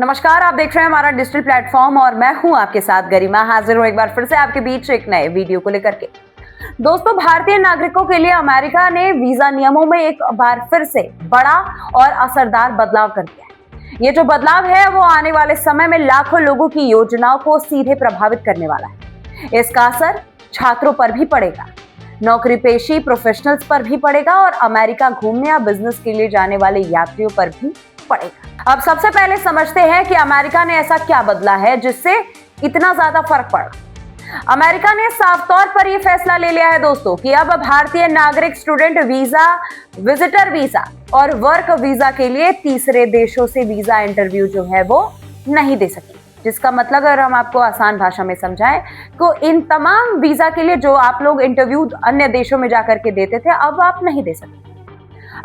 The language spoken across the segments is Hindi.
नमस्कार, आप देख रहे हैं हमारा डिजिटल प्लेटफॉर्म और मैं हूं आपके साथ गरिमा। हाजिर हूं एक बार फिर से आपके बीच एक नए वीडियो को लेकर के। दोस्तों, भारतीय नागरिकों के लिए अमेरिका ने वीजा नियमों में एक बार फिर से बड़ा और असरदार बदलाव कर दिया है। ये जो बदलाव है वो आने वाले समय में लाखों लोगों की योजनाओं को सीधे प्रभावित करने वाला है। इसका असर छात्रों पर भी पड़ेगा, नौकरी पेशी प्रोफेशनल्स पर भी पड़ेगा और अमेरिका घूमने या बिजनेस के लिए जाने वाले यात्रियों पर भी पड़ेगा। अब सबसे पहले समझते हैं कि अमेरिका ने ऐसा क्या बदला है जिससे इतना ज्यादा फर्क पड़ा। अमेरिका ने साफ तौर पर यह फैसला ले लिया है दोस्तों कि अब भारतीय नागरिक स्टूडेंट वीजा, विजिटर वीजा और वर्क वीजा के लिए तीसरे देशों से वीजा इंटरव्यू जो है वो नहीं दे सकेंगे। जिसका मतलब अगर हम आपको आसान भाषा में समझाएं तो इन तमाम वीजा के लिए जो आप लोग इंटरव्यू अन्य देशों में जाकर के देते थे, अब आप नहीं दे सकते।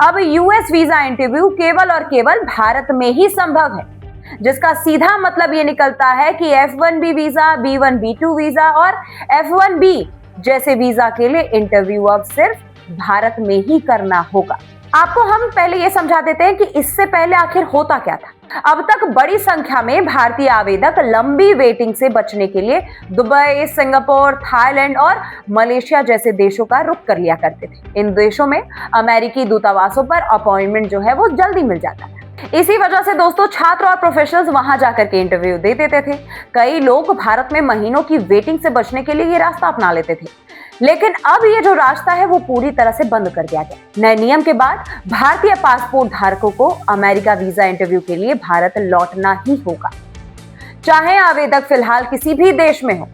अब यूएस वीजा इंटरव्यू केवल और केवल भारत में ही संभव है, जिसका सीधा मतलब ये निकलता है कि F1B visa, B1, B2 visa और F1B जैसे वीजा के लिए इंटरव्यू अब सिर्फ भारत में ही करना होगा। आपको हम पहले ये समझा देते हैं कि इससे पहले आखिर होता क्या था। अब तक बड़ी संख्या में भारतीय आवेदक लंबी वेटिंग से बचने के लिए दुबई, सिंगापुर, थाईलैंड और मलेशिया जैसे देशों का रुख कर लिया करते थे। इन देशों में अमेरिकी दूतावासों पर अपॉइंटमेंट जो है वो जल्दी मिल जाता है। इसी वजह से दोस्तों छात्र और प्रोफेशनल्स वहां जाकर के इंटरव्यू दे देते थे। कई लोग भारत में महीनों की वेटिंग से बचने के लिए ये रास्ता अपना लेते थे, लेकिन अब ये जो रास्ता है वो पूरी तरह से बंद कर दिया गया। नए नियम के बाद भारतीय पासपोर्ट धारकों को अमेरिका वीजा इंटरव्यू के लिए भारत लौटना ही होगा, चाहे आवेदक फिलहाल किसी भी देश में हो,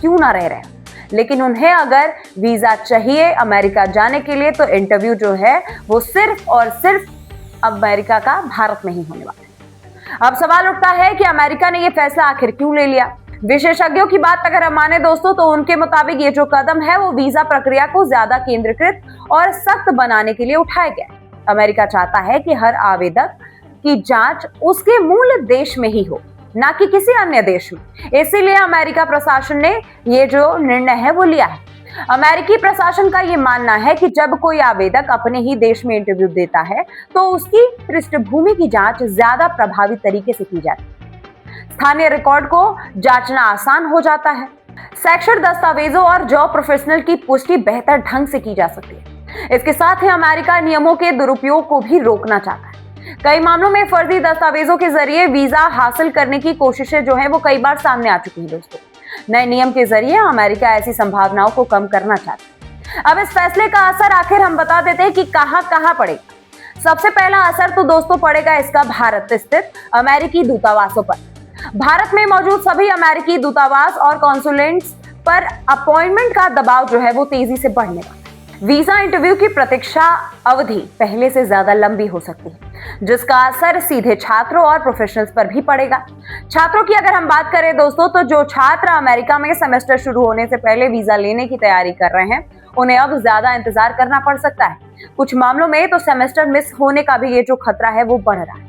क्यों ना रह रहे हो। लेकिन उन्हें अगर वीजा चाहिए अमेरिका जाने के लिए तो इंटरव्यू जो है वो सिर्फ और सिर्फ अमेरिका का भारत में ही होने वाला है। अब सवाल उठता है कि अमेरिका ने यह फैसला आखिर क्यों ले लिया। विशेषज्ञों की बात अगर हम माने दोस्तों तो उनके मुताबिक ये जो कदम है वो वीजा प्रक्रिया को ज्यादा केंद्रीकृत और सख्त बनाने के लिए उठाया गया। अमेरिका चाहता है कि हर आवेदक की जांच उसके मूल देश में ही हो, ना कि किसी अन्य देश में। इसीलिए अमेरिका प्रशासन ने ये जो निर्णय है वो लिया है। अमेरिकी प्रशासन का ये मानना है कि जब कोई आवेदक अपने ही देश में इंटरव्यू देता है तो उसकी पृष्ठभूमि की जांच ज्यादा प्रभावी तरीके से की जाती है। स्थानीय रिकॉर्ड को जांचना आसान हो जाता है। शैक्षणिक दस्तावेजों और जॉब प्रोफेशनल की पुष्टि बेहतर ढंग से की जा सकती है। इसके साथ ही अमेरिका नियमों के दुरुपयोग को भी रोकना चाहता है। कई मामलों में फर्जी दस्तावेजों के जरिए वीजा हासिल करने की कोशिशें जो है वो कई बार सामने आ चुकी है दोस्तों। नए नियम के जरिए अमेरिका ऐसी संभावनाओं को कम करना चाहता है। अब इस फैसले का असर आखिर हम बता देते हैं कि कहां पड़ेगा। सबसे पहला असर तो दोस्तों पड़ेगा इसका भारत स्थित अमेरिकी दूतावासों पर। भारत में मौजूद सभी अमेरिकी दूतावास और कॉन्सुलेट्स पर अपॉइंटमेंट का दबाव जो है वो तेजी से बढ़ने वाला है। वीजा इंटरव्यू की प्रतीक्षा अवधि पहले से ज्यादा लंबी हो सकती है, जिसका असर सीधे छात्रों और प्रोफेशनल्स पर भी पड़ेगा। छात्रों की अगर हम बात करें दोस्तों तो जो छात्र अमेरिका में सेमेस्टर शुरू होने से पहले वीजा लेने की तैयारी कर रहे हैं उन्हें अब ज्यादा इंतजार करना पड़ सकता है। कुछ मामलों में तो सेमेस्टर मिस होने का भी ये जो खतरा है वो बढ़ रहा है,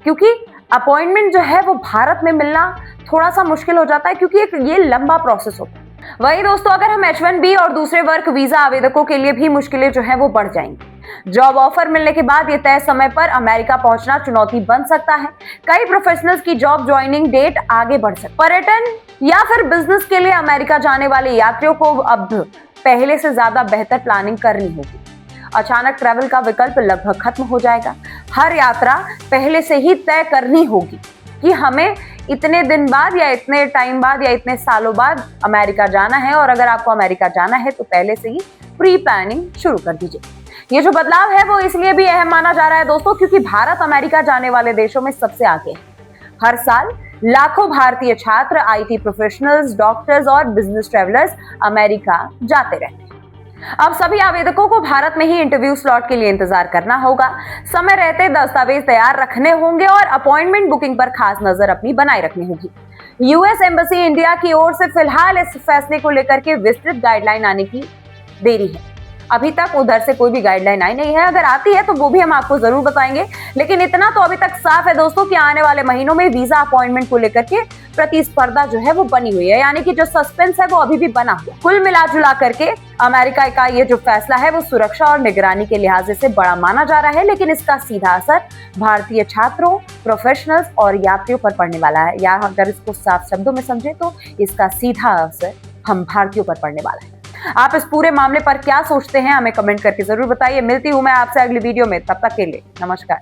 क्योंकि अपॉइंटमेंट जो है वो भारत में मिलना थोड़ा सा मुश्किल हो जाता है, क्योंकि ये लंबा प्रोसेस होता है। वही दोस्तों अगर हम H1B और दूसरे वर्ग वीजा आवेदकों के लिए भी मुश्किलें जो है वो बढ़ जाएंगी। जॉब ऑफर मिलने के बाद ये तय समय पर अमेरिका पहुंचना चुनौती बन सकता है। कई प्रोफेशनल्स की जॉब ज्वाइनिंग डेट आगे बढ़ सकती है। पर्यटन या फिर बिजनेस के लिए अमेरिका जाने वाले यात्रियों को अब पहले से ज्यादा बेहतर प्लानिंग करनी होगी। अचानक ट्रैवल का विकल्प लगभग खत्म हो जाएगा। हर यात्रा पहले से ही तय करनी होगी कि हमें इतने दिन बाद या इतने टाइम बाद या इतने सालों बाद अमेरिका जाना है, और अगर आपको अमेरिका जाना है तो पहले से ही प्री प्लानिंग शुरू कर दीजिए। ये जो बदलाव है वो इसलिए भी अहम माना जा रहा है दोस्तों क्योंकि भारत अमेरिका जाने वाले देशों में सबसे आगे है। हर साल लाखों भारतीय छात्र, IT प्रोफेशनल्स, डॉक्टर्स और बिजनेस ट्रैवलर्स अमेरिका जाते रहते हैं। अब सभी आवेदकों को भारत में ही इंटरव्यू स्लॉट के लिए इंतजार करना होगा। समय रहते दस्तावेज तैयार रखने होंगे और अपॉइंटमेंट बुकिंग पर खास नजर अपनी बनाए रखनी होगी। यूएस एम्बेसी इंडिया की ओर से फिलहाल इस फैसले को लेकर के विस्तृत गाइडलाइन आने की देरी है। अभी तक उधर से कोई भी गाइडलाइन आई नहीं है। अगर आती है तो वो भी हम आपको जरूर बताएंगे, लेकिन इतना तो अभी तक साफ है दोस्तों कि आने वाले महीनों में वीजा अपॉइंटमेंट को लेकर के प्रतिस्पर्धा जो है वो बनी हुई है, यानी कि जो सस्पेंस है वो अभी भी बना हुआ। कुल मिलाजुला करके अमेरिका का ये जो फैसला है वो सुरक्षा और निगरानी के लिहाज से बड़ा माना जा रहा है, लेकिन इसका सीधा असर भारतीय छात्रों, प्रोफेशनल्स और यात्रियों पर पड़ने वाला है। या अगर इसको साफ शब्दों में समझे तो इसका सीधा असर हम भारतीयों पर पड़ने वाला है। आप इस पूरे मामले पर क्या सोचते हैं हमें कमेंट करके जरूर बताइए। मिलती हूं मैं आपसे अगली वीडियो में, तब तक के लिए नमस्कार।